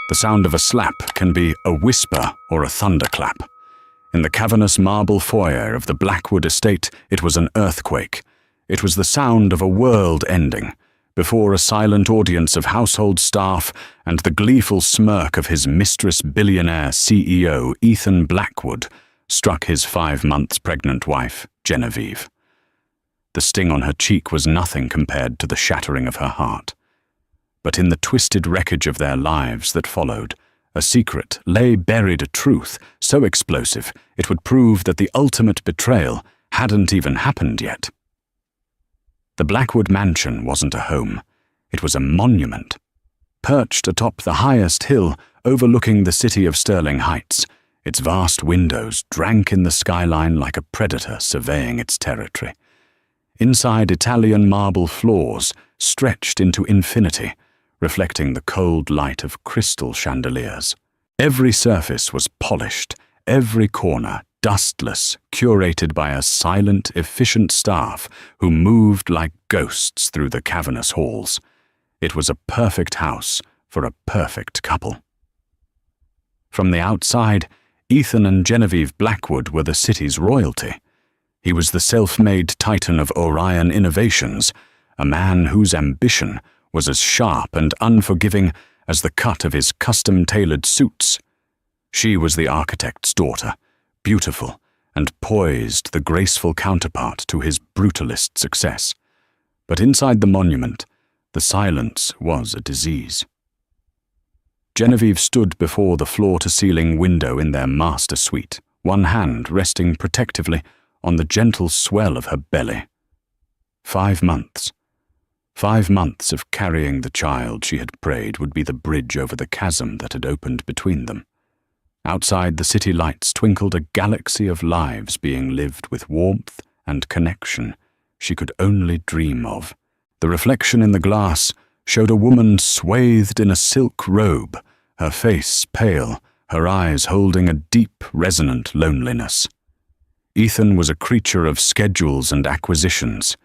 The sound of a slap can be a whisper or a thunderclap. In the cavernous marble foyer of the Blackwood estate, it was an earthquake. It was the sound of a world ending, before a silent audience of household staff and the gleeful smirk of his mistress billionaire CEO Ethan Blackwood struck his 5 months pregnant wife, Genevieve. The sting on her cheek was nothing compared to the shattering of her heart. But in the twisted wreckage of their lives that followed, a secret lay buried, a truth so explosive it would prove that the ultimate betrayal hadn't even happened yet. The Blackwood mansion wasn't a home. It was a monument. Perched atop the highest hill overlooking the city of Sterling Heights, its vast windows drank in the skyline like a predator surveying its territory. Inside, Italian marble floors stretched into infinity, reflecting the cold light of crystal chandeliers. Every surface was polished, every corner dustless, curated by a silent, efficient staff who moved like ghosts through the cavernous halls. It was a perfect house for a perfect couple. From the outside, Ethan and Genevieve Blackwood were the city's royalty. He was the self-made titan of Orion Innovations, a man whose ambition was as sharp and unforgiving as the cut of his custom-tailored suits. She was the architect's daughter, beautiful and poised, the graceful counterpart to his brutalist success. But inside the monument, the silence was a disease. Genevieve stood before the floor-to-ceiling window in their master suite, one hand resting protectively on the gentle swell of her belly. 5 months. 5 months of carrying the child she had prayed would be the bridge over the chasm that had opened between them. Outside, the city lights twinkled a galaxy of lives being lived with warmth and connection she could only dream of. The reflection in the glass showed a woman swathed in a silk robe, her face pale, her eyes holding a deep, resonant loneliness. Ethan was a creature of schedules and acquisitions.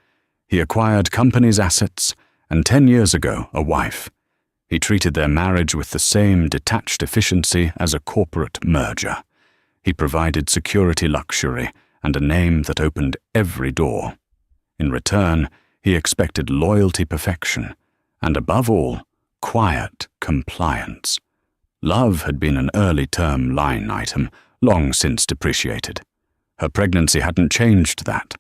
He acquired companies' assets, and 10 years ago, a wife. He treated their marriage with the same detached efficiency as a corporate merger. He provided security luxury and a name that opened every door. In return, he expected loyalty perfection, and above all, quiet compliance. Love had been an early-term line item, long since depreciated. Her pregnancy hadn't changed that.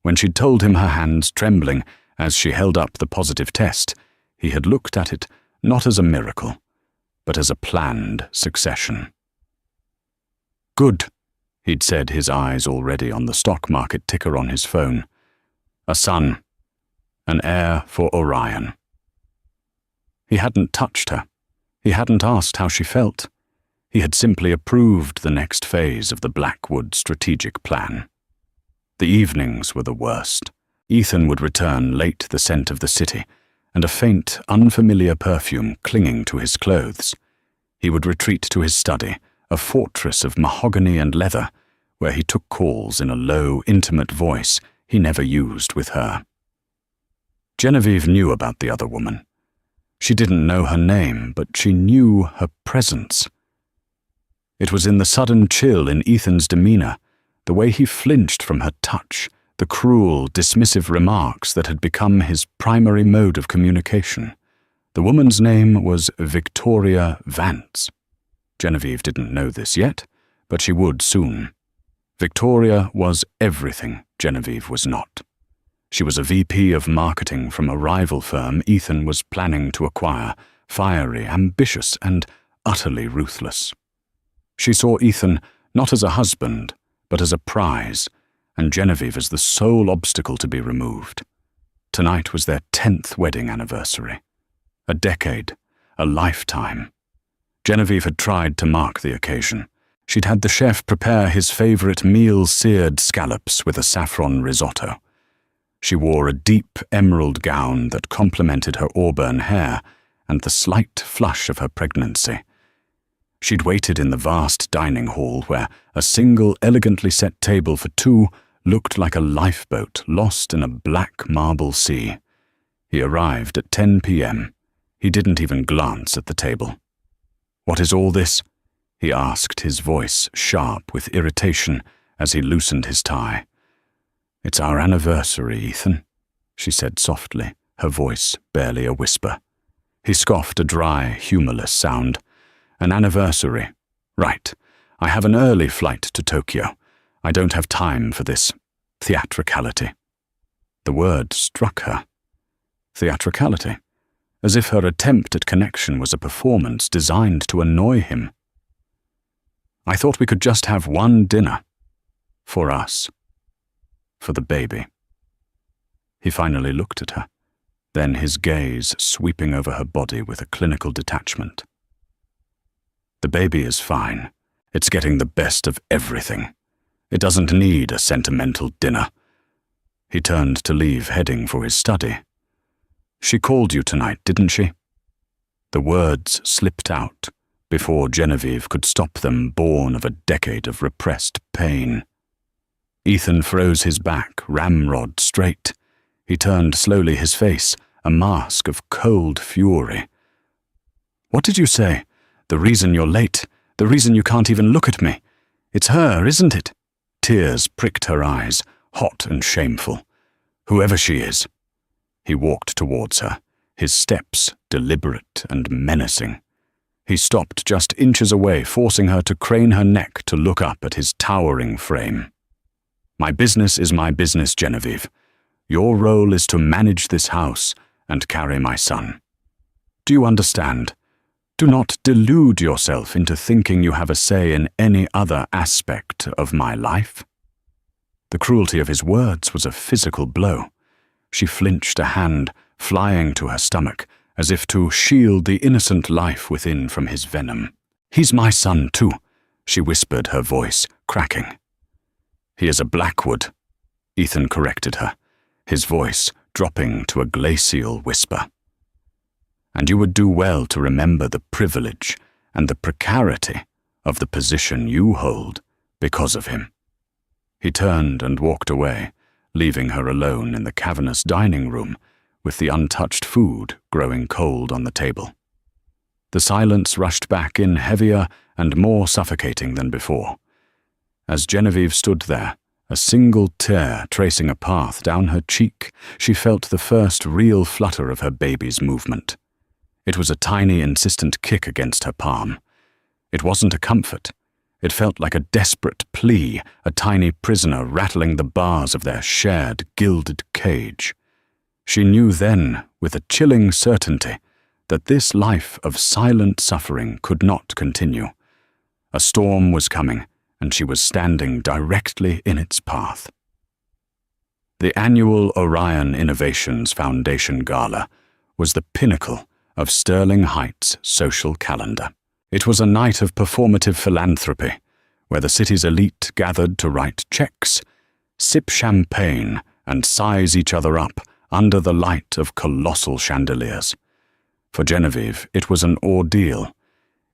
When she'd told him, her hands trembling as she held up the positive test, he had looked at it not as a miracle, but as a planned succession. "Good," he'd said, his eyes already on the stock market ticker on his phone. A son, an heir for Orion. He hadn't touched her. He hadn't asked how she felt. He had simply approved the next phase of the Blackwood strategic plan. The evenings were the worst. Ethan would return late, the scent of the city, and a faint, unfamiliar perfume clinging to his clothes. He would retreat to his study, a fortress of mahogany and leather, where he took calls in a low, intimate voice he never used with her. Genevieve knew about the other woman. She didn't know her name, but she knew her presence. It was in the sudden chill in Ethan's demeanor, the way he flinched from her touch, the cruel, dismissive remarks that had become his primary mode of communication. The woman's name was Victoria Vance. Genevieve didn't know this yet, but she would soon. Victoria was everything Genevieve was not. She was a VP of marketing from a rival firm Ethan was planning to acquire, fiery, ambitious, and utterly ruthless. She saw Ethan not as a husband, but as a prize, and Genevieve as the sole obstacle to be removed. Tonight was their 10th wedding anniversary. A decade, a lifetime. Genevieve had tried to mark the occasion. She'd had the chef prepare his favorite meal-seared scallops with a saffron risotto. She wore a deep emerald gown that complemented her auburn hair and the slight flush of her pregnancy. She'd waited in the vast dining hall where a single elegantly set table for 2 looked like a lifeboat lost in a black marble sea. He arrived at 10 p.m. He didn't even glance at the table. "What is all this?" he asked, his voice sharp with irritation as he loosened his tie. "It's our anniversary, Ethan," she said softly, her voice barely a whisper. He scoffed a dry, humorless sound. "An anniversary. Right. I have an early flight to Tokyo. I don't have time for this theatricality." The word struck her. Theatricality. As if her attempt at connection was a performance designed to annoy him. "I thought we could just have one dinner. For us. For the baby." He finally looked at her, then his gaze sweeping over her body with a clinical detachment. "The baby is fine. It's getting the best of everything. It doesn't need a sentimental dinner." He turned to leave, heading for his study. "She called you tonight, didn't she?" The words slipped out before Genevieve could stop them, born of a decade of repressed pain. Ethan froze his back, ramrod straight. He turned slowly, his face a mask of cold fury. "What did you say? The reason you're late? The reason you can't even look at me? It's her, isn't it?" Tears pricked her eyes, hot and shameful. "Whoever she is." He walked towards her, his steps deliberate and menacing. He stopped just inches away, forcing her to crane her neck to look up at his towering frame. "My business is my business, Genevieve. Your role is to manage this house and carry my son. Do you understand? Do not delude yourself into thinking you have a say in any other aspect of my life." The cruelty of his words was a physical blow. She flinched, a hand flying to her stomach, as if to shield the innocent life within from his venom. "He's my son, too," she whispered, her voice cracking. "He is a Blackwood," Ethan corrected her, his voice dropping to a glacial whisper. "And you would do well to remember the privilege and the precarity of the position you hold because of him." He turned and walked away, leaving her alone in the cavernous dining room with the untouched food growing cold on the table. The silence rushed back in, heavier and more suffocating than before. As Genevieve stood there, a single tear tracing a path down her cheek, she felt the first real flutter of her baby's movement. It was a tiny, insistent kick against her palm. It wasn't a comfort. It felt like a desperate plea, a tiny prisoner rattling the bars of their shared, gilded cage. She knew then, with a chilling certainty, that this life of silent suffering could not continue. A storm was coming, and she was standing directly in its path. The annual Orion Innovations Foundation Gala was the pinnacle of Sterling Heights' social calendar. It was a night of performative philanthropy, where the city's elite gathered to write checks, sip champagne, and size each other up under the light of colossal chandeliers. For Genevieve, it was an ordeal.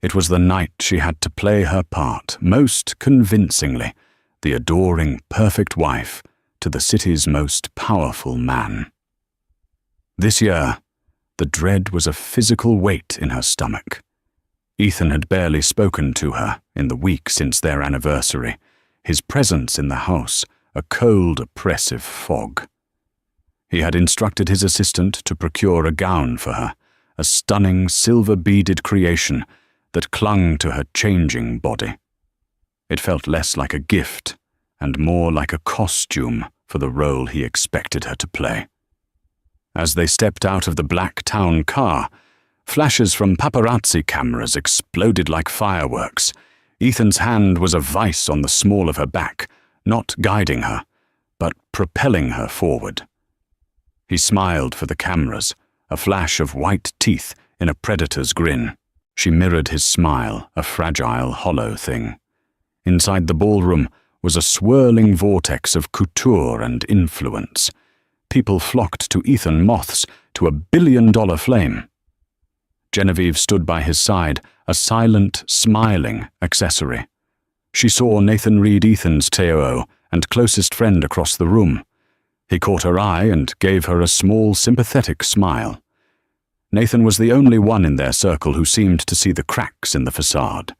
It was the night she had to play her part, most convincingly, the adoring, perfect wife to the city's most powerful man. This year, the dread was a physical weight in her stomach. Ethan had barely spoken to her in the week since their anniversary, his presence in the house a cold, oppressive fog. He had instructed his assistant to procure a gown for her, a stunning, silver-beaded creation that clung to her changing body. It felt less like a gift and more like a costume for the role he expected her to play. As they stepped out of the black town car, flashes from paparazzi cameras exploded like fireworks. Ethan's hand was a vice on the small of her back, not guiding her, but propelling her forward. He smiled for the cameras, a flash of white teeth in a predator's grin. She mirrored his smile, a fragile, hollow thing. Inside the ballroom was a swirling vortex of couture and influence. People flocked to Ethan, moths to a billion-dollar flame. Genevieve stood by his side, a silent, smiling accessory. She saw Nathan Reed, Ethan's TOO and closest friend, across the room. He caught her eye and gave her a small, sympathetic smile. Nathan was the only one in their circle who seemed to see the cracks in the facade.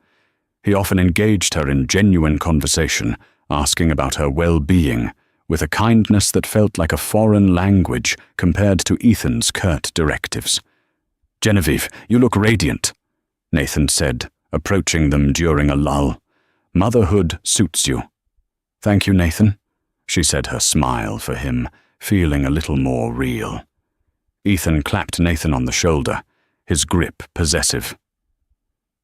He often engaged her in genuine conversation, asking about her well-being, with a kindness that felt like a foreign language compared to Ethan's curt directives. "Genevieve, you look radiant," Nathan said, approaching them during a lull. "Motherhood suits you." "Thank you, Nathan," she said, her smile for him, feeling a little more real. Ethan clapped Nathan on the shoulder, his grip possessive.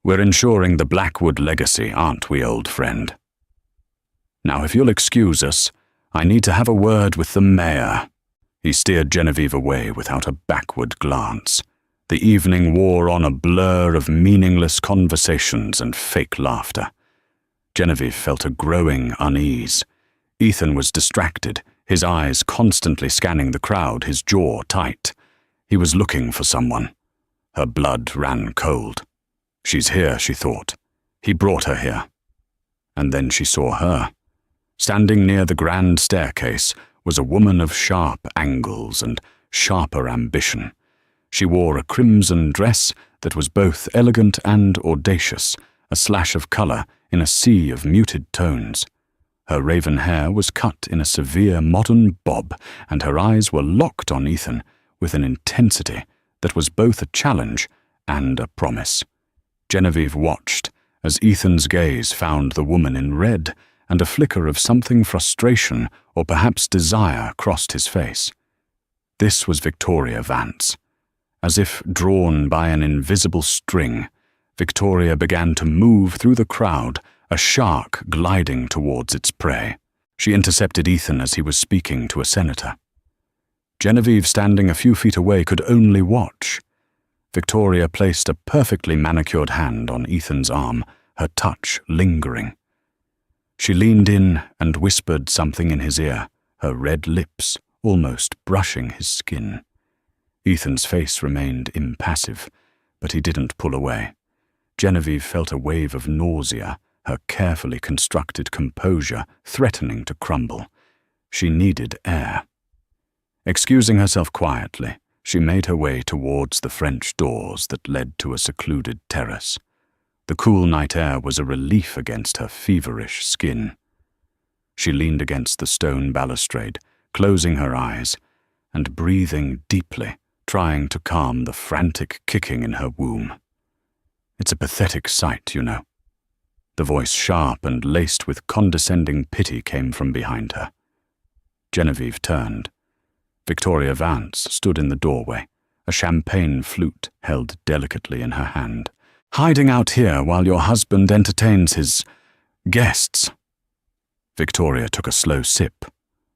"We're ensuring the Blackwood legacy, aren't we, old friend? Now, if you'll excuse us, I need to have a word with the mayor." He steered Genevieve away without a backward glance. The evening wore on a blur of meaningless conversations and fake laughter. Genevieve felt a growing unease. Ethan was distracted, his eyes constantly scanning the crowd, his jaw tight. He was looking for someone. Her blood ran cold. She's here, she thought. He brought her here. And then she saw her. Standing near the grand staircase was a woman of sharp angles and sharper ambition. She wore a crimson dress that was both elegant and audacious, a slash of colour in a sea of muted tones. Her raven hair was cut in a severe modern bob, and her eyes were locked on Ethan with an intensity that was both a challenge and a promise. Genevieve watched as Ethan's gaze found the woman in red, and a flicker of something frustration or perhaps desire crossed his face. This was Victoria Vance. As if drawn by an invisible string, Victoria began to move through the crowd, a shark gliding towards its prey. She intercepted Ethan as he was speaking to a senator. Genevieve, standing a few feet away, could only watch. Victoria placed a perfectly manicured hand on Ethan's arm, her touch lingering. She leaned in and whispered something in his ear, her red lips almost brushing his skin. Ethan's face remained impassive, but he didn't pull away. Genevieve felt a wave of nausea, her carefully constructed composure threatening to crumble. She needed air. Excusing herself quietly, she made her way towards the French doors that led to a secluded terrace. The cool night air was a relief against her feverish skin. She leaned against the stone balustrade, closing her eyes and breathing deeply, trying to calm the frantic kicking in her womb. "It's a pathetic sight, you know." The voice, sharp and laced with condescending pity, came from behind her. Genevieve turned. Victoria Vance stood in the doorway, a champagne flute held delicately in her hand. "Hiding out here while your husband entertains his guests." Victoria took a slow sip,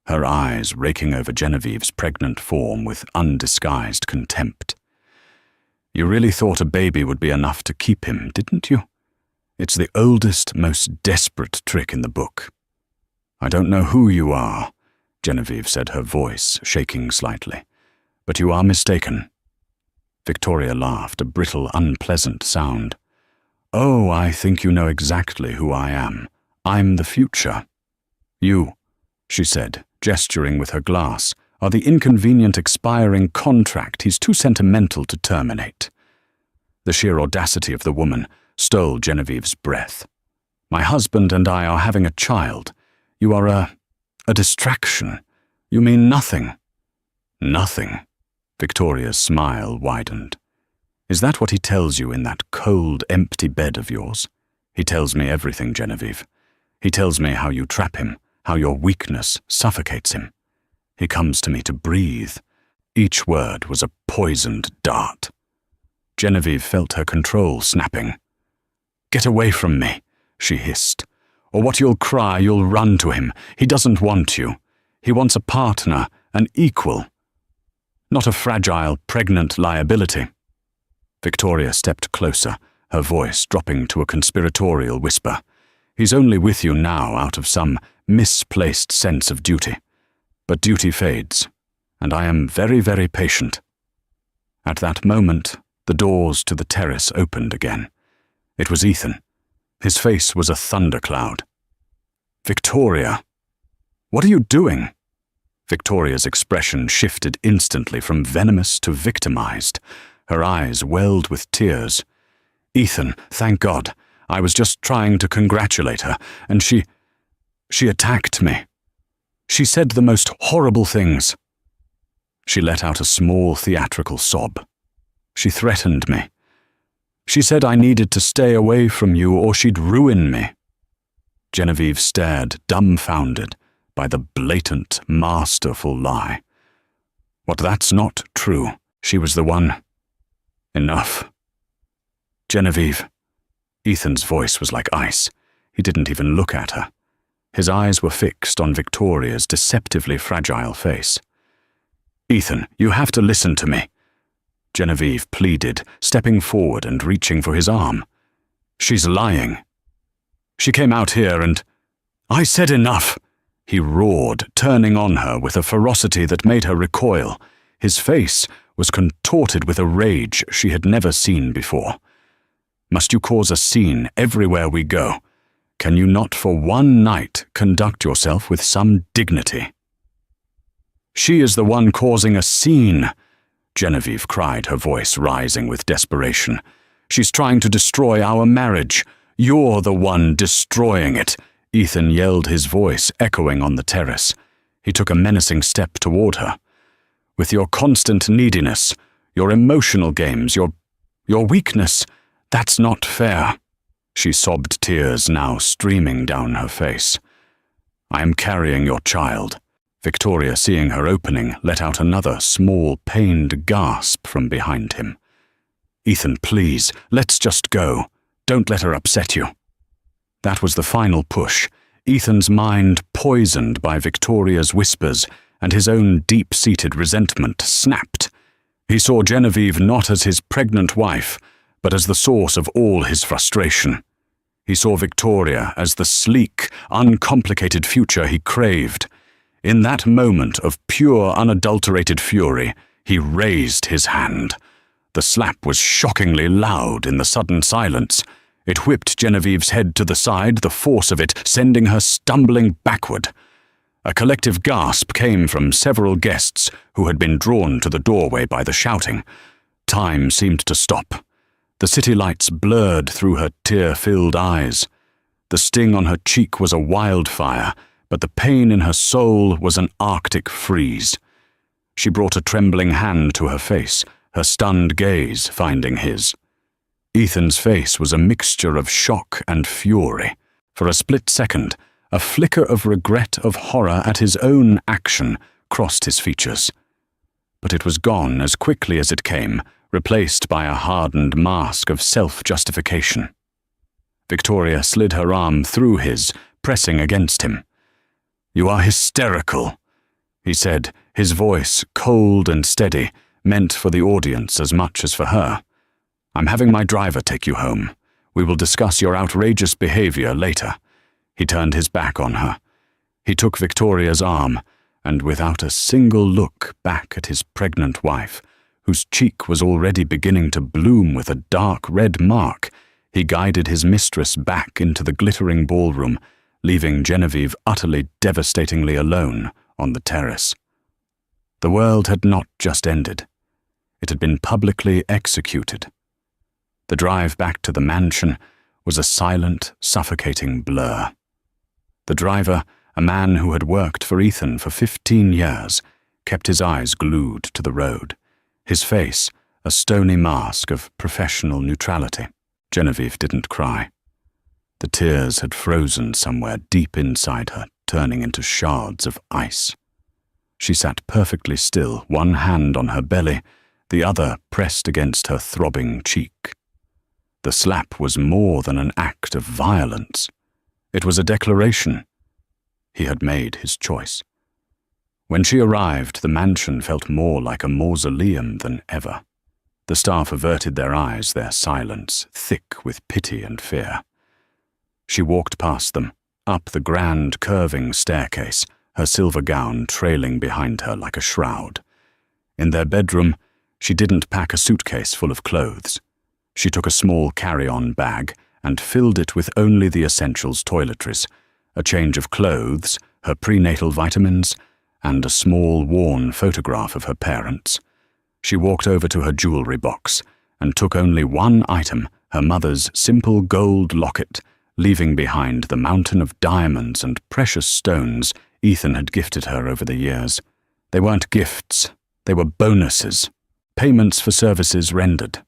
her eyes raking over Genevieve's pregnant form with undisguised contempt. "You really thought a baby would be enough to keep him, didn't you? It's the oldest, most desperate trick in the book." "I don't know who you are," Genevieve said, her voice shaking slightly, "but you are mistaken." Victoria laughed, a brittle, unpleasant sound. "Oh, I think you know exactly who I am. I'm the future. You," she said, gesturing with her glass, "are the inconvenient expiring contract he's too sentimental to terminate." The sheer audacity of the woman stole Genevieve's breath. "My husband and I are having a child. You are a distraction. You mean nothing." "Nothing?" Victoria's smile widened. "Is that what he tells you in that cold, empty bed of yours? He tells me everything, Genevieve. He tells me how you trap him, how your weakness suffocates him. He comes to me to breathe." Each word was a poisoned dart. Genevieve felt her control snapping. "Get away from me," she hissed. "Or what you'll cry, you'll run to him. He doesn't want you. He wants a partner, an equal. Not a fragile, pregnant liability." Victoria stepped closer, her voice dropping to a conspiratorial whisper. "He's only with you now out of some misplaced sense of duty. But duty fades, and I am very, very patient." At that moment, the doors to the terrace opened again. It was Ethan. His face was a thundercloud. "Victoria, what are you doing?" Victoria's expression shifted instantly from venomous to victimized. her eyes welled with tears. "Ethan, thank God. I was just trying to congratulate her, and she attacked me. She said the most horrible things." She let out a small theatrical sob. "She threatened me. She said I needed to stay away from you or she'd ruin me." Genevieve stared, dumbfounded by the blatant, masterful lie. "What, that's not true. She was the one." "Enough." "Genevieve." Ethan's voice was like ice. He didn't even look at her. His eyes were fixed on Victoria's deceptively fragile face. "Ethan, you have to listen to me," Genevieve pleaded, stepping forward and reaching for his arm. "She's lying. She came out here and—" "I said enough!" he roared, turning on her with a ferocity that made her recoil. His face was contorted with a rage she had never seen before. "Must you cause a scene everywhere we go? Can you not for one night conduct yourself with some dignity?" "She is the one causing a scene," Genevieve cried, her voice rising with desperation. "She's trying to destroy our marriage. You're the one destroying it." Ethan yelled, his voice echoing on the terrace. He took a menacing step toward her. "With your constant neediness, your emotional games, your weakness, that's not fair." She sobbed, tears now streaming down her face. "I am carrying your child." Victoria, seeing her opening, let out another small, pained gasp from behind him. "Ethan, please, let's just go. Don't let her upset you." That was the final push, Ethan's mind poisoned by Victoria's whispers, and his own deep-seated resentment snapped. He saw Genevieve not as his pregnant wife, but as the source of all his frustration. He saw Victoria as the sleek, uncomplicated future he craved. In that moment of pure, unadulterated fury, he raised his hand. The slap was shockingly loud in the sudden silence. It whipped Genevieve's head to the side, the force of it sending her stumbling backward. A collective gasp came from several guests who had been drawn to the doorway by the shouting. Time seemed to stop. The city lights blurred through her tear-filled eyes. The sting on her cheek was a wildfire, but the pain in her soul was an Arctic freeze. She brought a trembling hand to her face, her stunned gaze finding his. Ethan's face was a mixture of shock and fury. For a split second, a flicker of regret, of horror at his own action crossed his features. But it was gone as quickly as it came, replaced by a hardened mask of self-justification. Victoria slid her arm through his, pressing against him. "You are hysterical," he said, his voice cold and steady, meant for the audience as much as for her. "I'm having my driver take you home. We will discuss your outrageous behavior later." He turned his back on her. He took Victoria's arm, and without a single look back at his pregnant wife, whose cheek was already beginning to bloom with a dark red mark, he guided his mistress back into the glittering ballroom, leaving Genevieve utterly devastatingly alone on the terrace. The world had not just ended. It had been publicly executed. The drive back to the mansion was a silent, suffocating blur. The driver, a man who had worked for Ethan for 15 years, kept his eyes glued to the road, his face a stony mask of professional neutrality. Genevieve didn't cry. The tears had frozen somewhere deep inside her, turning into shards of ice. She sat perfectly still, one hand on her belly, the other pressed against her throbbing cheek. The slap was more than an act of violence. It was a declaration. He had made his choice. When she arrived, the mansion felt more like a mausoleum than ever. The staff averted their eyes, their silence thick with pity and fear. She walked past them, up the grand curving staircase, her silver gown trailing behind her like a shroud. In their bedroom, she didn't pack a suitcase full of clothes. She took a small carry-on bag and filled it with only the essentials toiletries, a change of clothes, her prenatal vitamins, and a small worn photograph of her parents. She walked over to her jewelry box and took only one item, her mother's simple gold locket, leaving behind the mountain of diamonds and precious stones Ethan had gifted her over the years. They weren't gifts, they were bonuses, payments for services rendered.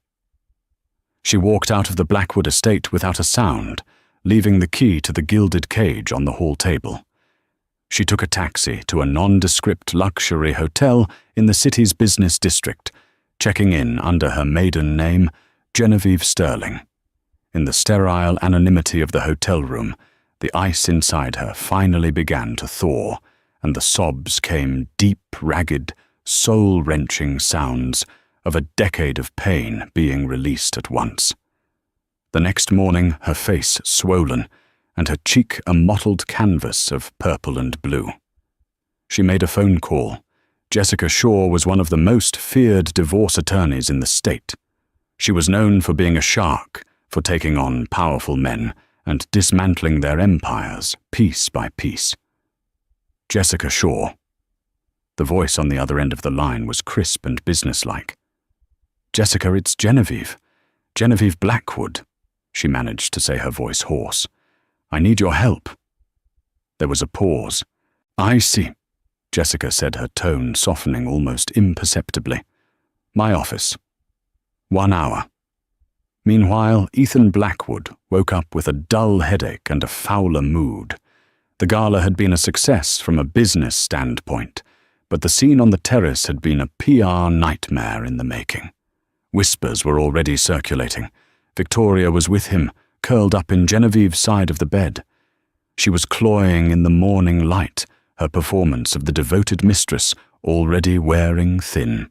She walked out of the Blackwood estate without a sound, leaving the key to the gilded cage on the hall table. She took a taxi to a nondescript luxury hotel in the city's business district, checking in under her maiden name, Genevieve Sterling. In the sterile anonymity of the hotel room, the ice inside her finally began to thaw, and the sobs came deep, ragged, soul-wrenching sounds of a decade of pain being released at once. The next morning, her face swollen, and her cheek a mottled canvas of purple and blue. She made a phone call. Jessica Shaw was one of the most feared divorce attorneys in the state. She was known for being a shark, for taking on powerful men and dismantling their empires piece by piece. Jessica Shaw. The voice on the other end of the line was crisp and businesslike. "Jessica, it's Genevieve. Genevieve Blackwood," she managed to say, her voice hoarse. "I need your help." There was a pause. "I see," Jessica said, her tone softening almost imperceptibly. "My office. 1 hour." Meanwhile, Ethan Blackwood woke up with a dull headache and a fouler mood. The gala had been a success from a business standpoint, but the scene on the terrace had been a PR nightmare in the making. Whispers were already circulating. Victoria was with him, curled up in Genevieve's side of the bed. She was cloying in the morning light, her performance of the devoted mistress already wearing thin.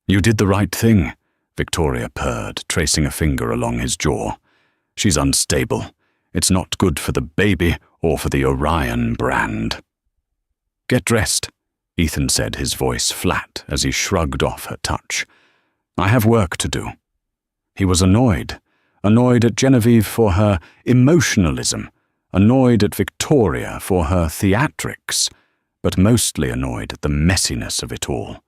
"You did the right thing," Victoria purred, tracing a finger along his jaw. "She's unstable. It's not good for the baby or for the Orion brand." "Get dressed," Ethan said, his voice flat as he shrugged off her touch. "I have work to do." He was annoyed at Genevieve for her emotionalism, annoyed at Victoria for her theatrics, but mostly annoyed at the messiness of it all.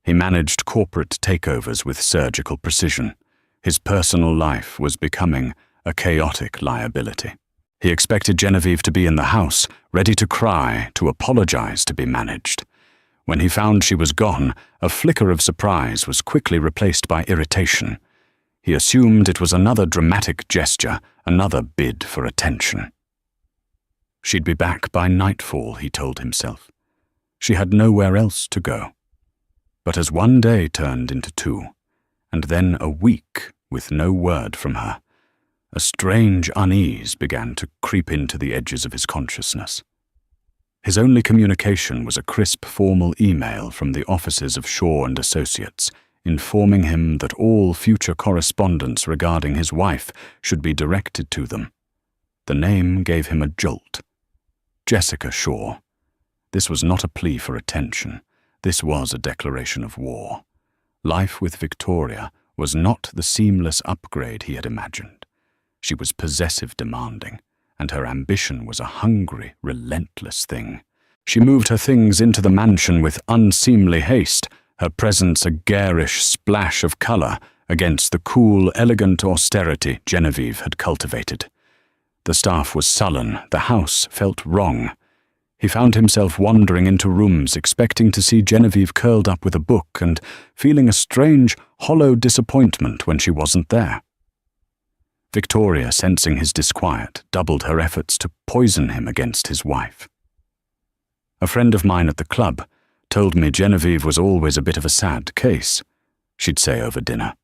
He managed corporate takeovers with surgical precision. His personal life was becoming a chaotic liability. He expected Genevieve to be in the house, ready to cry, to apologize, to be managed. When he found she was gone, a flicker of surprise was quickly replaced by irritation. He assumed it was another dramatic gesture, another bid for attention. She'd be back by nightfall, he told himself. She had nowhere else to go. But as one day turned into 2, and then a week with no word from her, a strange unease began to creep into the edges of his consciousness. His only communication was a crisp formal email from the offices of Shaw and Associates, informing him that all future correspondence regarding his wife should be directed to them. The name gave him a jolt. Jessica Shaw. This was not a plea for attention. This was a declaration of war. Life with Victoria was not the seamless upgrade he had imagined. She was possessive demanding, and her ambition was a hungry, relentless thing. She moved her things into the mansion with unseemly haste, her presence a garish splash of color against the cool, elegant austerity Genevieve had cultivated. The staff was sullen, the house felt wrong. He found himself wandering into rooms expecting to see Genevieve curled up with a book and feeling a strange, hollow disappointment when she wasn't there. Victoria, sensing his disquiet, doubled her efforts to poison him against his wife. A friend of mine at the club told me Genevieve was always a bit of a sad case, she'd say over dinner.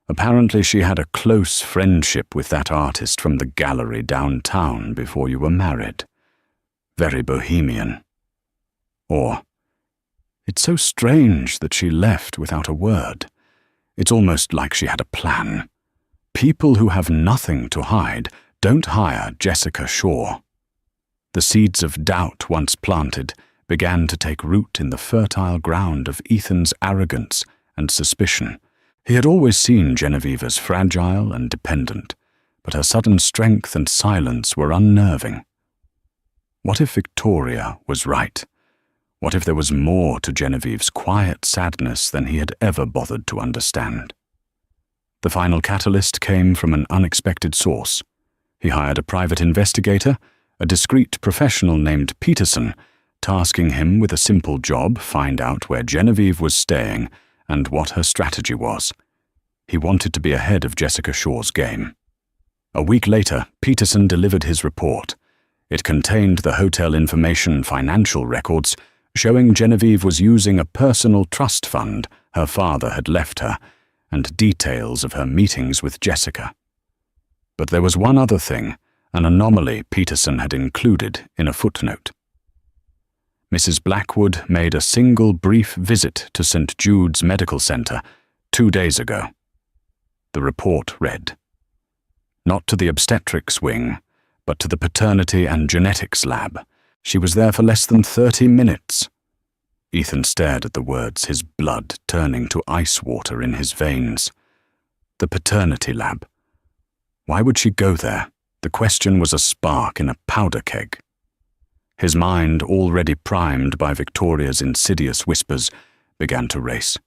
Apparently she had a close friendship with that artist from the gallery downtown before you were married. Very bohemian. Or, "It's so strange that she left without a word. It's almost like she had a plan. People who have nothing to hide don't hire Jessica Shaw." The seeds of doubt once planted began to take root in the fertile ground of Ethan's arrogance and suspicion. He had always seen Genevieve as fragile and dependent, but her sudden strength and silence were unnerving. What if Victoria was right? What if there was more to Genevieve's quiet sadness than he had ever bothered to understand? The final catalyst came from an unexpected source. He hired a private investigator, a discreet professional named Peterson, tasking him with a simple job: find out where Genevieve was staying and what her strategy was. He wanted to be ahead of Jessica Shaw's game. A week later, Peterson delivered his report. It contained the hotel information financial records showing Genevieve was using a personal trust fund her father had left her, and details of her meetings with Jessica. But there was one other thing, an anomaly Peterson had included in a footnote. Mrs. Blackwood made a single brief visit to St. Jude's Medical Center 2 days ago. The report read, "Not to the obstetrics wing, but to the paternity and genetics lab. She was there for less than 30 minutes. Ethan stared at the words, his blood turning to ice water in his veins. The paternity lab. Why would she go there? The question was a spark in a powder keg. His mind, already primed by Victoria's insidious whispers, began to race.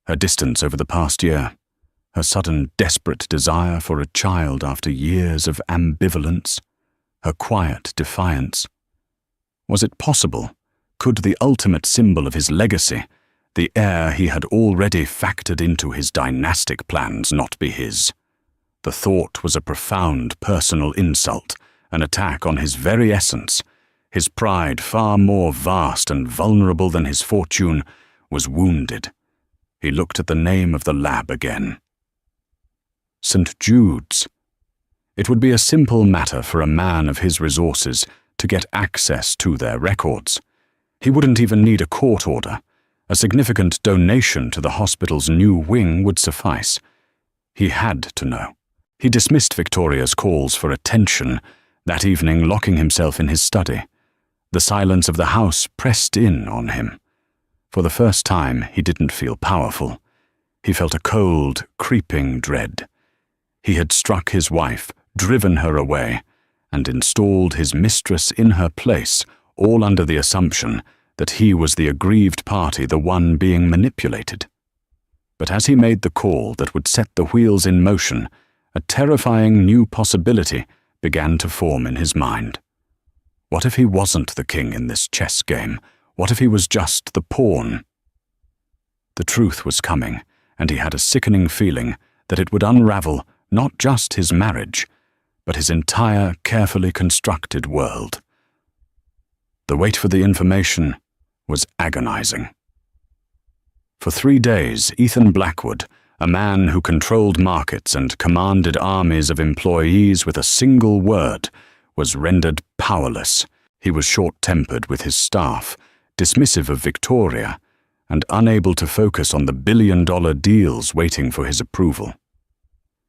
Her distance over the past year, her sudden desperate desire for a child after years of ambivalence, her quiet defiance. Was it possible? Could the ultimate symbol of his legacy, the heir he had already factored into his dynastic plans, not be his? The thought was a profound personal insult, an attack on his very essence. His pride, far more vast and vulnerable than his fortune, was wounded. He looked at the name of the lab again. St. Jude's. It would be a simple matter for a man of his resources to get access to their records. He wouldn't even need a court order. A significant donation to the hospital's new wing would suffice. He had to know. He dismissed Victoria's calls for attention, that evening locking himself in his study. The silence of the house pressed in on him. For the first time, he didn't feel powerful. He felt a cold, creeping dread. He had struck his wife, driven her away, and installed his mistress in her place, all under the assumption that he was the aggrieved party, the one being manipulated. But as he made the call that would set the wheels in motion, a terrifying new possibility began to form in his mind. What if he wasn't the king in this chess game? What if he was just the pawn? The truth was coming, and he had a sickening feeling that it would unravel not just his marriage, but his entire carefully constructed world. The wait for the information was agonizing. For 3 days, Ethan Blackwood, a man who controlled markets and commanded armies of employees with a single word, was rendered powerless. He was short-tempered with his staff, dismissive of Victoria, and unable to focus on the billion-dollar deals waiting for his approval.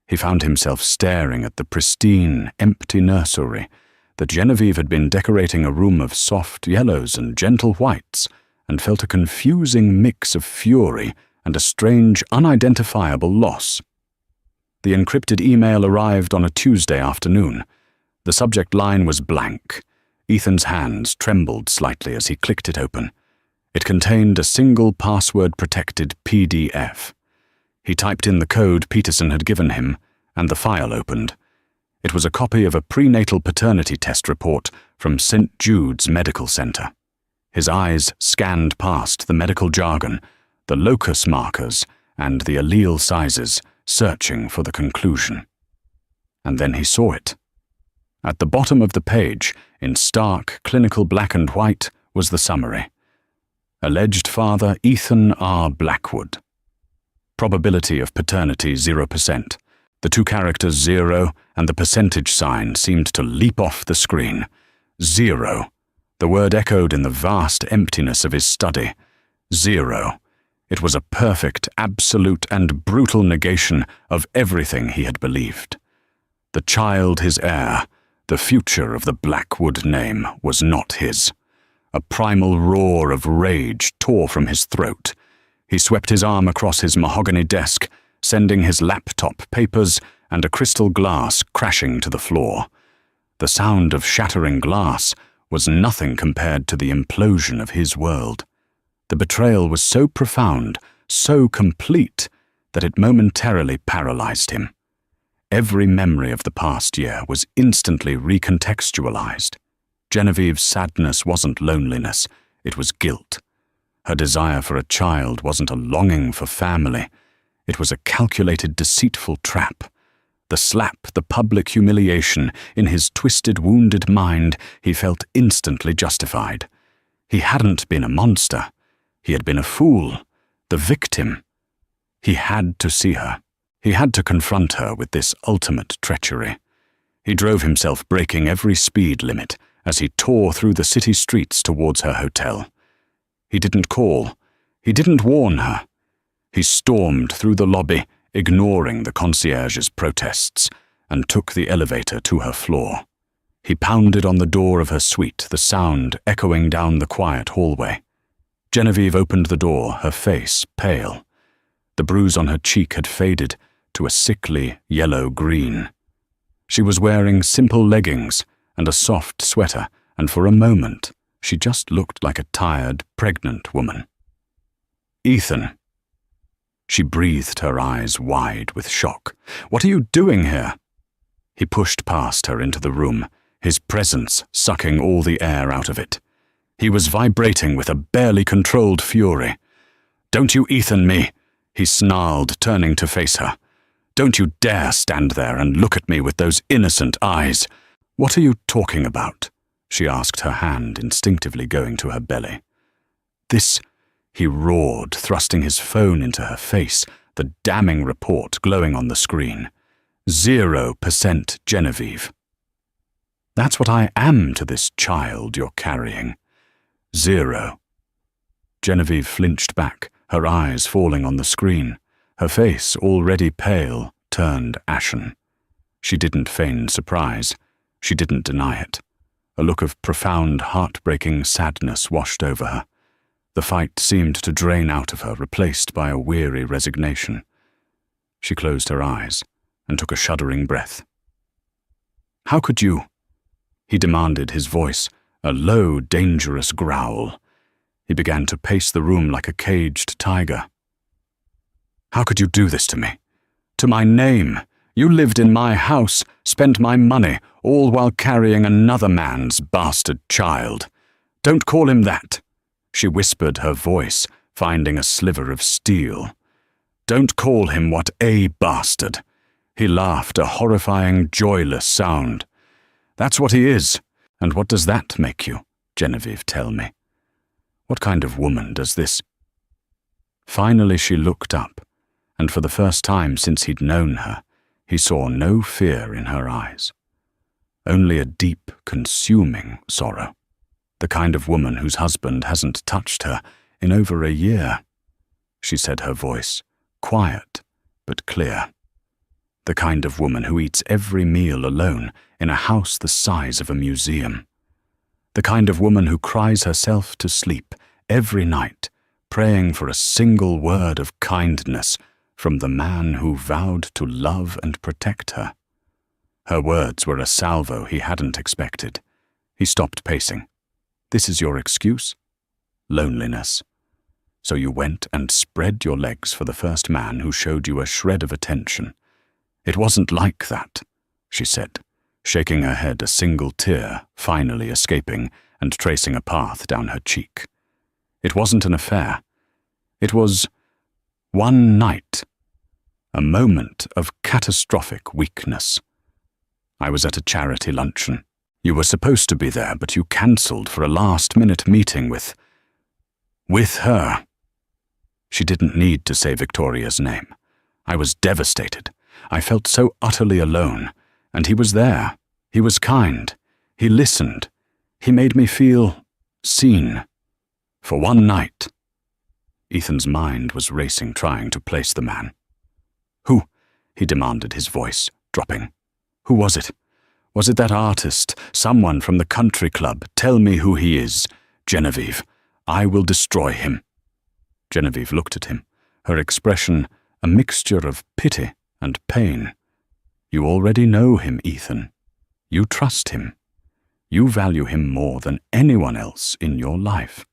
He found himself staring at the pristine, empty nursery that Genevieve had been decorating a room of soft yellows and gentle whites, and felt a confusing mix of fury and a strange, unidentifiable loss. The encrypted email arrived on a Tuesday afternoon. The subject line was blank. Ethan's hands trembled slightly as he clicked it open. It contained a single password-protected PDF. He typed in the code Peterson had given him, and the file opened. It was a copy of a prenatal paternity test report from St. Jude's Medical Center. His eyes scanned past the medical jargon, the locus markers, and the allele sizes, searching for the conclusion. And then he saw it. At the bottom of the page, in stark, clinical black and white, was the summary. Alleged father Ethan R. Blackwood. Probability of paternity 0%. The 2 characters 0 and the percentage sign seemed to leap off the screen. 0. The word echoed in the vast emptiness of his study. 0. It was a perfect, absolute, and brutal negation of everything he had believed. The child his heir, the future of the Blackwood name, was not his. A primal roar of rage tore from his throat. He swept his arm across his mahogany desk, sending his laptop, papers, and a crystal glass crashing to the floor. The sound of shattering glass was nothing compared to the implosion of his world. The betrayal was so profound, so complete, that it momentarily paralyzed him. Every memory of the past year was instantly recontextualized. Genevieve's sadness wasn't loneliness, it was guilt. Her desire for a child wasn't a longing for family, it was a calculated, deceitful trap. The slap, the public humiliation, in his twisted, wounded mind, he felt instantly justified. He hadn't been a monster. He had been a fool, the victim. He had to see her. He had to confront her with this ultimate treachery. He drove himself breaking every speed limit as he tore through the city streets towards her hotel. He didn't call. He didn't warn her. He stormed through the lobby, ignoring the concierge's protests, and took the elevator to her floor. He pounded on the door of her suite, the sound echoing down the quiet hallway. Genevieve opened the door, her face pale. The bruise on her cheek had faded to a sickly yellow-green. She was wearing simple leggings and a soft sweater, and for a moment she just looked like a tired, pregnant woman. "Ethan." She breathed, her eyes wide with shock. "What are you doing here?" He pushed past her into the room, his presence sucking all the air out of it. He was vibrating with a barely controlled fury. "Don't you Ethan me," he snarled, turning to face her. "Don't you dare stand there and look at me with those innocent eyes." "What are you talking about?" she asked, her hand instinctively going to her belly. "This," he roared, thrusting his phone into her face, the damning report glowing on the screen. 0% Genevieve. "That's what I am to this child you're carrying. 0. Genevieve flinched back, her eyes falling on the screen. Her face, already pale, turned ashen. She didn't feign surprise. She didn't deny it. A look of profound, heartbreaking sadness washed over her. The fight seemed to drain out of her, replaced by a weary resignation. She closed her eyes and took a shuddering breath. "How could you?" he demanded, his voice a low, dangerous growl. He began to pace the room like a caged tiger. "How could you do this to me? To my name? You lived in my house, spent my money, all while carrying another man's bastard child. Don't call him that," she whispered, her voice finding a sliver of steel. "Don't call him what a bastard." He laughed, a horrifying, joyless sound. "That's what he is. And what does that make you, Genevieve, tell me? What kind of woman does this?" Finally she looked up, and for the first time since he'd known her, he saw no fear in her eyes. Only a deep, consuming sorrow. The kind of woman whose husband hasn't touched her in over a year. She said, her voice quiet but clear. The kind of woman who eats every meal alone in a house the size of a museum. The kind of woman who cries herself to sleep every night, praying for a single word of kindness from the man who vowed to love and protect her. Her words were a salvo he hadn't expected. He stopped pacing. "This is your excuse? Loneliness. So you went and spread your legs for the first man who showed you a shred of attention. It wasn't like that," she said, shaking her head, a single tear finally escaping and tracing a path down her cheek. "It wasn't an affair. It was one night. A moment of catastrophic weakness. I was at a charity luncheon. You were supposed to be there, but you cancelled for a last-minute meeting with her." She didn't need to say Victoria's name. I was devastated. I felt so utterly alone, and he was there. He was kind. He listened. He made me feel seen. For one night. Ethan's mind was racing, trying to place the man. "Who?" he demanded, his voice dropping. "Who was it? Was it that artist, someone from the country club? Tell me who he is. Genevieve, I will destroy him." Genevieve looked at him, her expression a mixture of pity and pain. "You already know him, Ethan. You trust him. You value him more than anyone else in your life.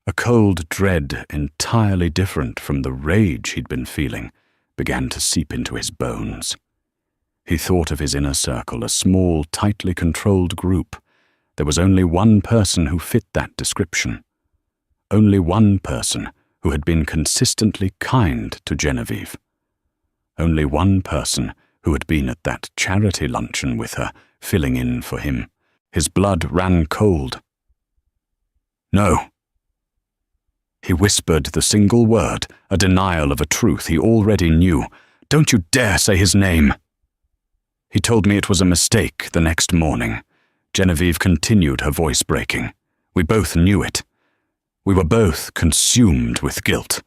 A cold dread entirely different from the rage he'd been feeling began to seep into his bones. He thought of his inner circle, a small, tightly controlled group. There was only one person who fit that description. Only one person who had been consistently kind to Genevieve. Only one person who had been at that charity luncheon with her, filling in for him. His blood ran cold. No. He whispered the single word, a denial of a truth he already knew. Don't you dare say his name. He told me it was a mistake the next morning. Genevieve continued, her voice breaking. We both knew it. We were both consumed with guilt.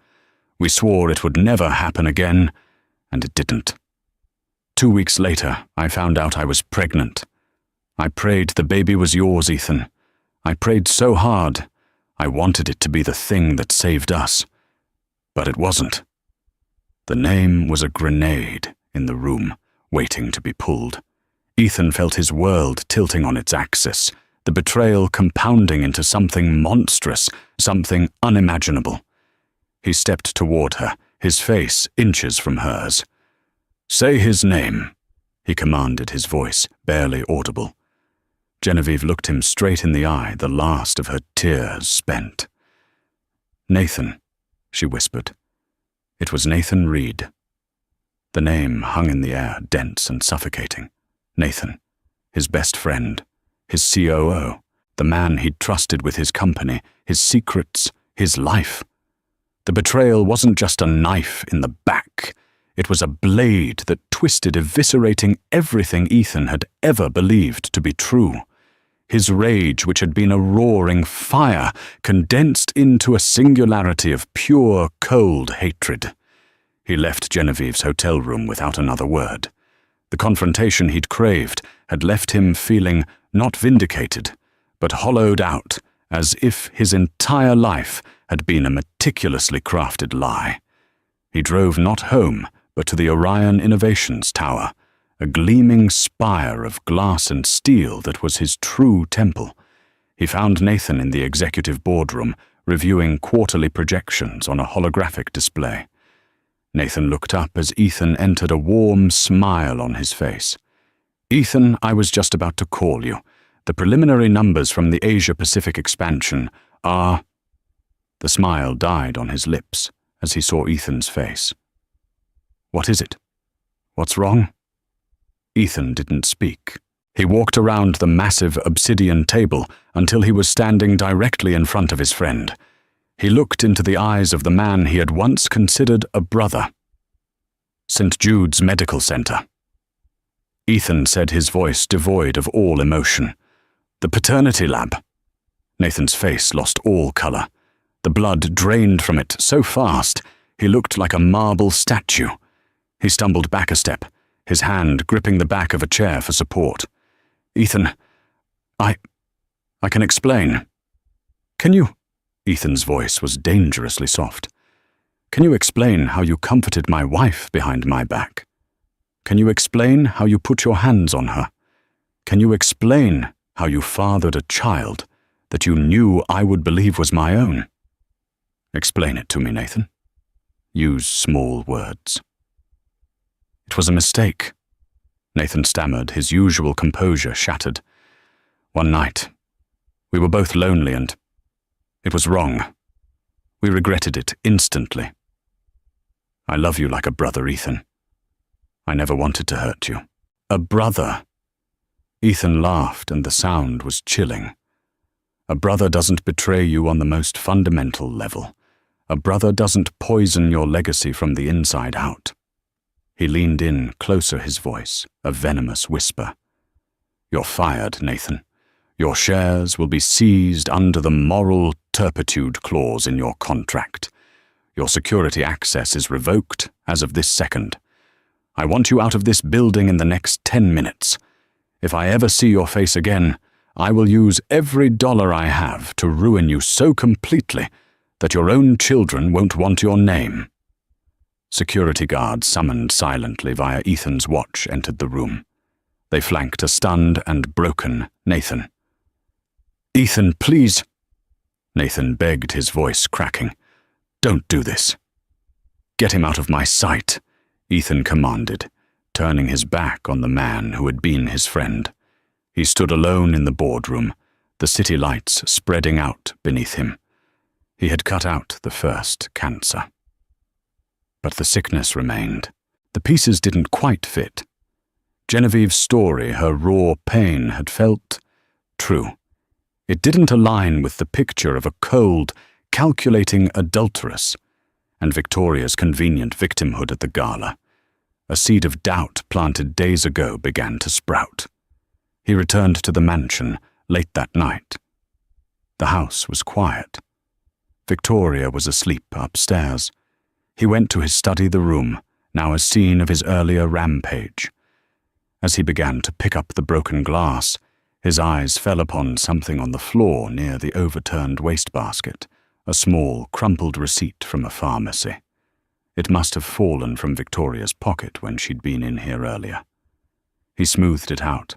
We swore it would never happen again, and it didn't. 2 weeks later, I found out I was pregnant. I prayed the baby was yours, Ethan. I prayed so hard. I wanted it to be the thing that saved us. But it wasn't. The name was a grenade in the room, waiting to be pulled. Ethan felt his world tilting on its axis, the betrayal compounding into something monstrous, something unimaginable. He stepped toward her, his face inches from hers. Say his name, he commanded, his voice barely audible. Genevieve looked him straight in the eye, the last of her tears spent. Nathan, she whispered. It was Nathan Reed. The name hung in the air, dense and suffocating. Nathan, his best friend, his COO, the man he'd trusted with his company, his secrets, his life. The betrayal wasn't just a knife in the back. It was a blade that twisted, eviscerating everything Ethan had ever believed to be true. His rage, which had been a roaring fire, condensed into a singularity of pure, cold hatred. He left Genevieve's hotel room without another word. The confrontation he'd craved had left him feeling not vindicated, but hollowed out, as if his entire life had been a meticulously crafted lie. He drove not home, but to the Orion Innovations Tower, a gleaming spire of glass and steel that was his true temple. He found Nathan in the executive boardroom, reviewing quarterly projections on a holographic display. Nathan looked up as Ethan entered, a warm smile on his face. Ethan, I was just about to call you. The preliminary numbers from the Asia-Pacific expansion are... The smile died on his lips as he saw Ethan's face. What is it? What's wrong? Ethan didn't speak. He walked around the massive obsidian table until he was standing directly in front of his friend. He looked into the eyes of the man he had once considered a brother. St. Jude's Medical Center. Ethan said, his voice devoid of all emotion. The paternity lab. Nathan's face lost all color. The blood drained from it so fast, he looked like a marble statue. He stumbled back a step, his hand gripping the back of a chair for support. Ethan, I can explain. Can you? Ethan's voice was dangerously soft. Can you explain how you comforted my wife behind my back? Can you explain how you put your hands on her? Can you explain how you fathered a child that you knew I would believe was my own? Explain it to me, Nathan. Use small words. It was a mistake, Nathan stammered, his usual composure shattered. One night, we were both lonely and it was wrong. We regretted it instantly. I love you like a brother, Ethan. I never wanted to hurt you. A brother. Ethan laughed and the sound was chilling. A brother doesn't betray you on the most fundamental level. A brother doesn't poison your legacy from the inside out. He leaned in closer, his voice, a venomous whisper. You're fired, Nathan. Your shares will be seized under the moral turpitude clause in your contract. Your security access is revoked as of this second. I want you out of this building in the next 10 minutes. If I ever see your face again, I will use every dollar I have to ruin you so completely that your own children won't want your name. Security guards summoned silently via Ethan's watch entered the room. They flanked a stunned and broken Nathan. "Ethan, please," Nathan begged, his voice cracking. "Don't do this." "Get him out of my sight," Ethan commanded, turning his back on the man who had been his friend. He stood alone in the boardroom, the city lights spreading out beneath him. He had cut out the first cancer. But the sickness remained. The pieces didn't quite fit. Genevieve's story, her raw pain, had felt true. It didn't align with the picture of a cold, calculating adulteress, and Victoria's convenient victimhood at the gala. A seed of doubt planted days ago began to sprout. He returned to the mansion late that night. The house was quiet. Victoria was asleep upstairs. He went to his study, the room, now a scene of his earlier rampage. As he began to pick up the broken glass, his eyes fell upon something on the floor near the overturned wastebasket, a small, crumpled receipt from a pharmacy. It must have fallen from Victoria's pocket when she'd been in here earlier. He smoothed it out.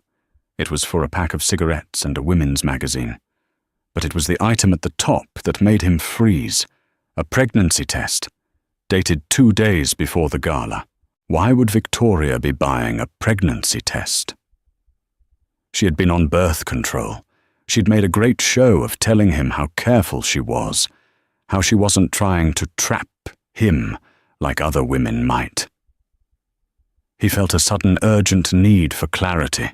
It was for a pack of cigarettes and a women's magazine. But it was the item at the top that made him freeze. A pregnancy test, dated 2 days before the gala. Why would Victoria be buying a pregnancy test? She had been on birth control. She'd made a great show of telling him how careful she was, how she wasn't trying to trap him like other women might. He felt a sudden urgent need for clarity.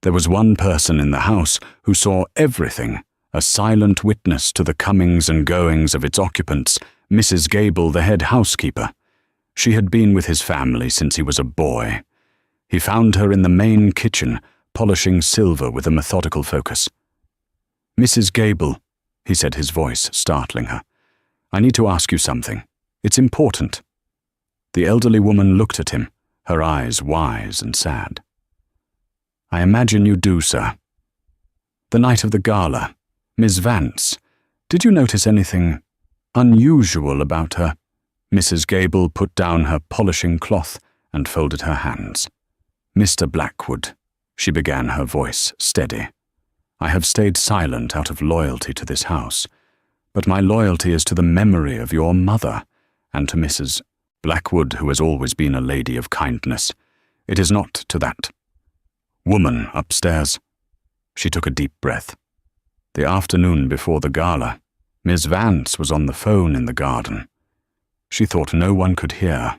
There was one person in the house who saw everything, a silent witness to the comings and goings of its occupants, Mrs. Gable, the head housekeeper. She had been with his family since he was a boy. He found her in the main kitchen, polishing silver with a methodical focus. "Mrs. Gable," he said, his voice startling her, "I need to ask you something. It's important." The elderly woman looked at him, her eyes wise and sad. "I imagine you do, sir. The night of the gala, Miss Vance, did you notice anything unusual about her?" Mrs. Gable put down her polishing cloth and folded her hands. "Mr. Blackwood," she began, her voice steady, "I have stayed silent out of loyalty to this house, but my loyalty is to the memory of your mother and to Mrs. Blackwood, who has always been a lady of kindness. It is not to that woman upstairs." She took a deep breath. The afternoon before the gala, Miss Vance was on the phone in the garden. She thought no one could hear.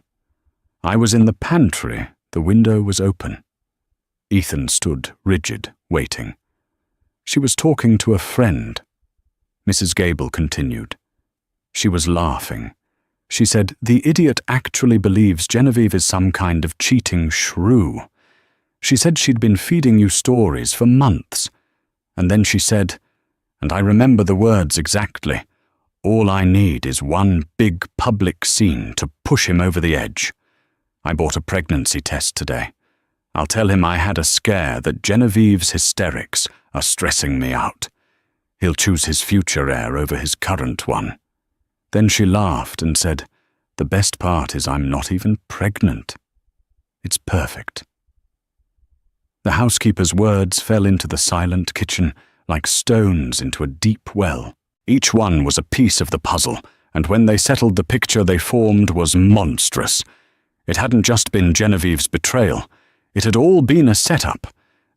I was in the pantry. The window was open. Ethan stood rigid, waiting. She was talking to a friend. Mrs. Gable continued. She was laughing. She said, "The idiot actually believes Genevieve is some kind of cheating shrew. She said she'd been feeding you stories for months. And then she said, and I remember the words exactly, 'All I need is one big public scene to push him over the edge.' I bought a pregnancy test today. I'll tell him I had a scare, that Genevieve's hysterics are stressing me out. He'll choose his future heir over his current one." Then she laughed and said, "The best part is I'm not even pregnant. It's perfect." The housekeeper's words fell into the silent kitchen like stones into a deep well. Each one was a piece of the puzzle, and when they settled, the picture they formed was monstrous. It hadn't just been Genevieve's betrayal. It had all been a setup.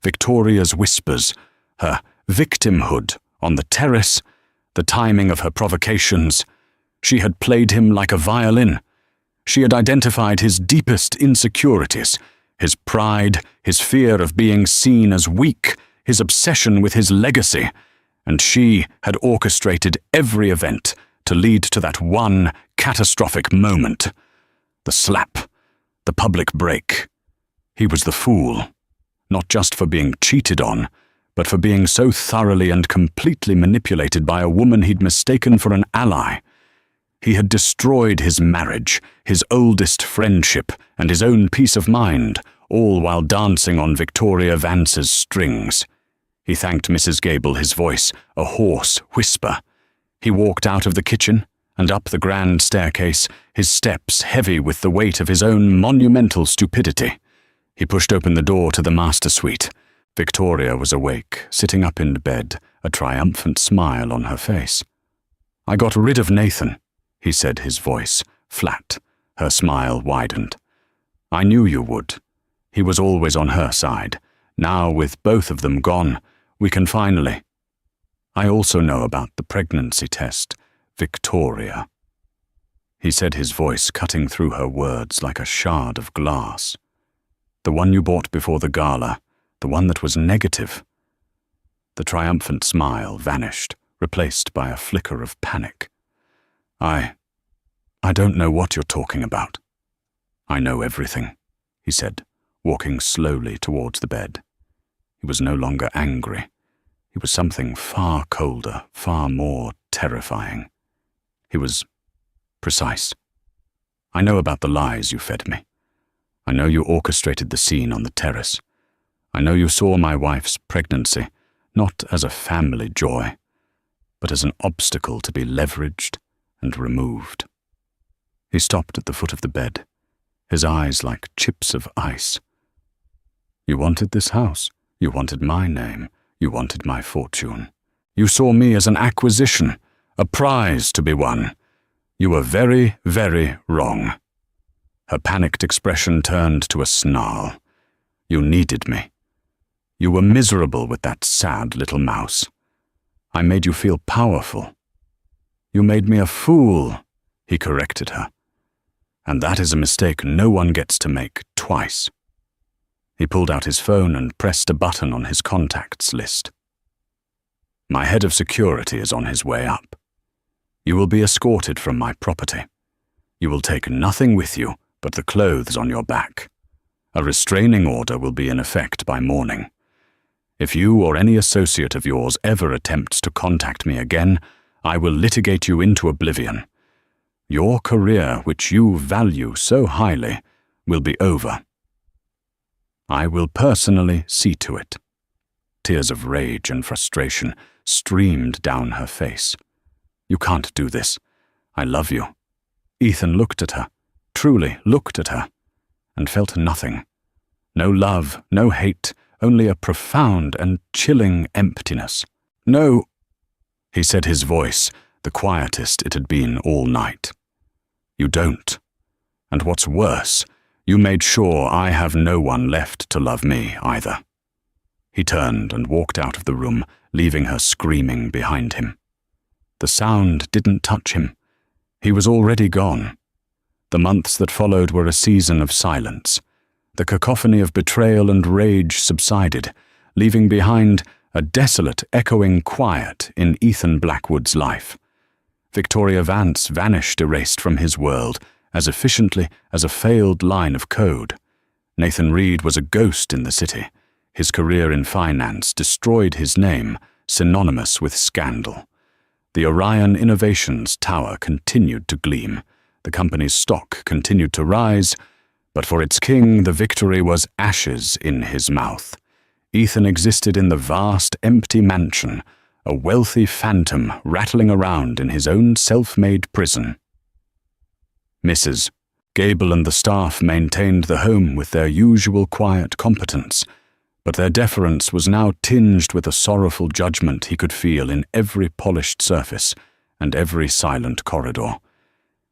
Victoria's whispers, her victimhood on the terrace, the timing of her provocations. She had played him like a violin. She had identified his deepest insecurities, his pride, his fear of being seen as weak, his obsession with his legacy, and she had orchestrated every event to lead to that one catastrophic moment. The slap, the public break. He was the fool, not just for being cheated on, but for being so thoroughly and completely manipulated by a woman he'd mistaken for an ally. He had destroyed his marriage, his oldest friendship, and his own peace of mind, all while dancing on Victoria Vance's strings. He thanked Mrs. Gable, his voice a hoarse whisper. He walked out of the kitchen and up the grand staircase, his steps heavy with the weight of his own monumental stupidity. He pushed open the door to the master suite. Victoria was awake, sitting up in bed, a triumphant smile on her face. "I got rid of Nathan," he said, his voice flat. Her smile widened. "I knew you would. He was always on her side. Now, with both of them gone, we can finally—" "I also know about the pregnancy test, Victoria," he said, his voice cutting through her words like a shard of glass. "The one you bought before the gala, the one that was negative." The triumphant smile vanished, replaced by a flicker of panic. I don't know what you're talking about." "I know everything," he said, walking slowly towards the bed. He was no longer angry. He was something far colder, far more terrifying. He was precise. "I know about the lies you fed me. I know you orchestrated the scene on the terrace. I know you saw my wife's pregnancy, not as a family joy, but as an obstacle to be leveraged and removed." He stopped at the foot of the bed, his eyes like chips of ice. "You wanted this house. You wanted my name. You wanted my fortune. You saw me as an acquisition, a prize to be won. You were very, very wrong." Her panicked expression turned to a snarl. "You needed me. You were miserable with that sad little mouse. I made you feel powerful. You made me a fool," he corrected her. "And that is a mistake no one gets to make twice." He pulled out his phone and pressed a button on his contacts list. "My head of security is on his way up. You will be escorted from my property. You will take nothing with you but the clothes on your back. A restraining order will be in effect by morning. If you or any associate of yours ever attempts to contact me again, I will litigate you into oblivion. Your career, which you value so highly, will be over. I will personally see to it." Tears of rage and frustration streamed down her face. "You can't do this. I love you." Ethan looked at her, truly looked at her, and felt nothing. No love, no hate, only a profound and chilling emptiness. "No," he said, his voice the quietest it had been all night. "You don't. And what's worse, you made sure I have no one left to love me either." He turned and walked out of the room, leaving her screaming behind him. The sound didn't touch him. He was already gone. The months that followed were a season of silence. The cacophony of betrayal and rage subsided, leaving behind a desolate, echoing quiet in Ethan Blackwood's life. Victoria Vance vanished, erased from his world, as efficiently as a failed line of code. Nathan Reed was a ghost in the city. His career in finance destroyed his name, synonymous with scandal. The Orion Innovations Tower continued to gleam. The company's stock continued to rise, but for its king, the victory was ashes in his mouth. Ethan existed in the vast, empty mansion, a wealthy phantom rattling around in his own self-made prison. Mrs. Gable and the staff maintained the home with their usual quiet competence, but their deference was now tinged with a sorrowful judgment he could feel in every polished surface and every silent corridor.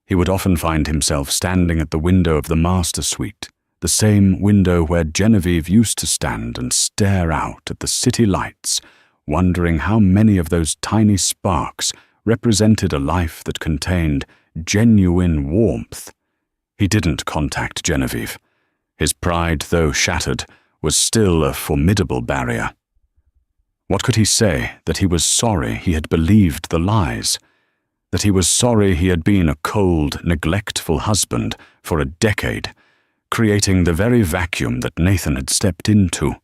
He would often find himself standing at the window of the master suite, the same window where Genevieve used to stand and stare out at the city lights, wondering how many of those tiny sparks represented a life that contained genuine warmth. He didn't contact Genevieve. His pride, though shattered, was still a formidable barrier. What could he say that he was sorry he had believed the lies? That he was sorry he had been a cold, neglectful husband for a decade, creating the very vacuum that Nathan had stepped into?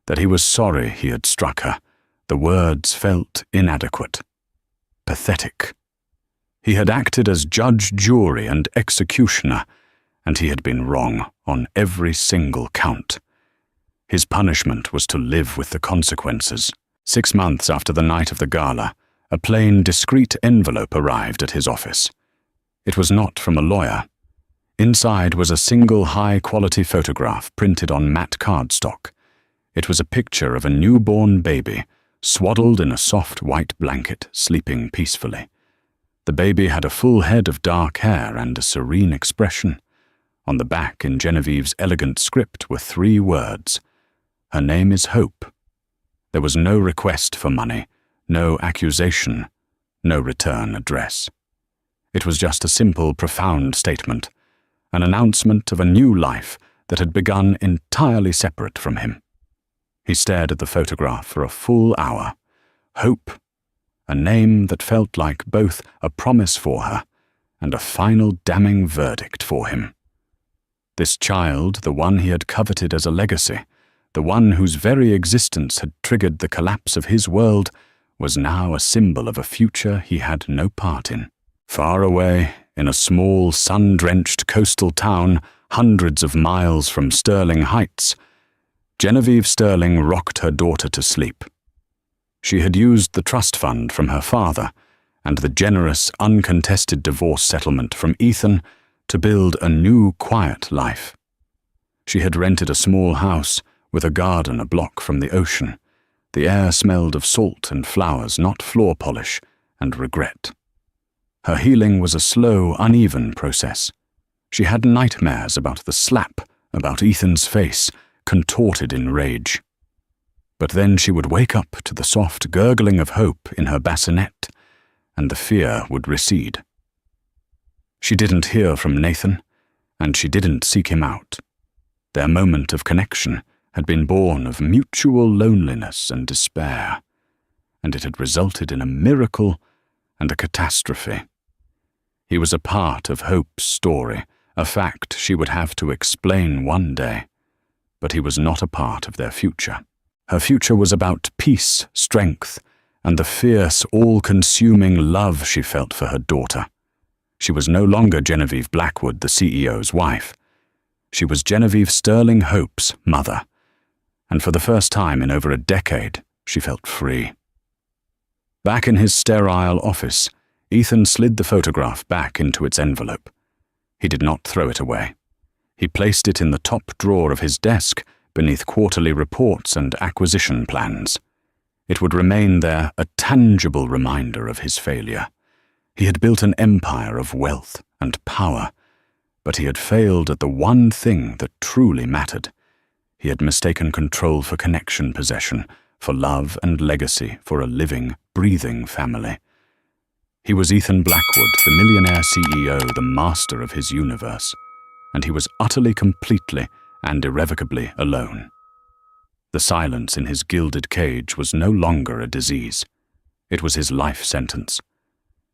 That he was sorry he had struck her. The words felt inadequate. Pathetic. He had acted as judge, jury, and executioner, and he had been wrong on every single count. His punishment was to live with the consequences. 6 months after the night of the gala, a plain, discreet envelope arrived at his office. It was not from a lawyer. Inside was a single high-quality photograph printed on matte cardstock. It was a picture of a newborn baby, swaddled in a soft white blanket, sleeping peacefully. The baby had a full head of dark hair and a serene expression. On the back, in Genevieve's elegant script, were 3 words. Her name is Hope. There was no request for money, no accusation, no return address. It was just a simple, profound statement, an announcement of a new life that had begun entirely separate from him. He stared at the photograph for a full hour. Hope, a name that felt like both a promise for her and a final damning verdict for him. This child, the one he had coveted as a legacy, the one whose very existence had triggered the collapse of his world, was now a symbol of a future he had no part in. Far away, in a small, sun-drenched coastal town, hundreds of miles from Sterling Heights, Genevieve Sterling rocked her daughter to sleep. She had used the trust fund from her father and the generous, uncontested divorce settlement from Ethan to build a new, quiet life. She had rented a small house with a garden a block from the ocean. The air smelled of salt and flowers, not floor polish, and regret. Her healing was a slow, uneven process. She had nightmares about the slap about Ethan's face, contorted in rage. But then she would wake up to the soft gurgling of hope in her bassinet, and the fear would recede. She didn't hear from Nathan, and she didn't seek him out. Their moment of connection had been born of mutual loneliness and despair, and it had resulted in a miracle and a catastrophe. He was a part of Hope's story, a fact she would have to explain one day, but he was not a part of their future. Her future was about peace, strength, and the fierce, all-consuming love she felt for her daughter. She was no longer Genevieve Blackwood, the CEO's wife. She was Genevieve Sterling Hope's mother, and for the first time in over a decade, she felt free. Back in his sterile office, Ethan slid the photograph back into its envelope. He did not throw it away. He placed it in the top drawer of his desk, beneath quarterly reports and acquisition plans. It would remain there, a tangible reminder of his failure. He had built an empire of wealth and power, but he had failed at the one thing that truly mattered. He had mistaken control for connection, possession, for love and legacy, for a living, breathing family. He was Ethan Blackwood, the millionaire CEO, the master of his universe, and he was utterly, completely, and irrevocably alone. The silence in his gilded cage was no longer a disease. It was his life sentence.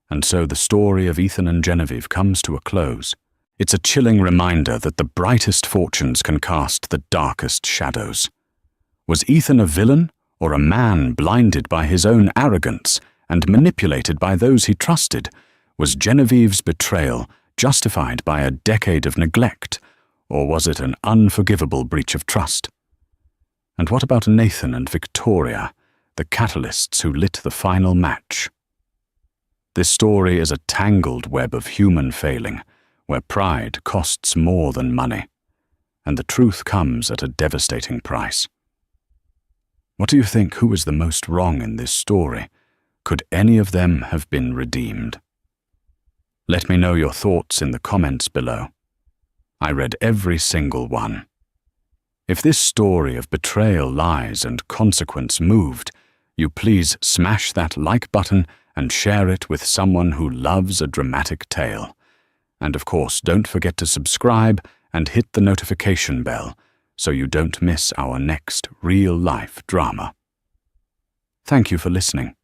And so the story of Ethan and Genevieve comes to a close. It's a chilling reminder that the brightest fortunes can cast the darkest shadows. Was Ethan a villain, or a man blinded by his own arrogance and manipulated by those he trusted? Was Genevieve's betrayal justified by a decade of neglect, or was it an unforgivable breach of trust? And what about Nathan and Victoria, the catalysts who lit the final match? This story is a tangled web of human failing, where pride costs more than money, and the truth comes at a devastating price. What do you think? Who was the most wrong in this story? Could any of them have been redeemed? Let me know your thoughts in the comments below. I read every single one. If this story of betrayal, lies, and consequence moved, you please smash that like button and share it with someone who loves a dramatic tale. And of course, don't forget to subscribe and hit the notification bell so you don't miss our next real-life drama. Thank you for listening.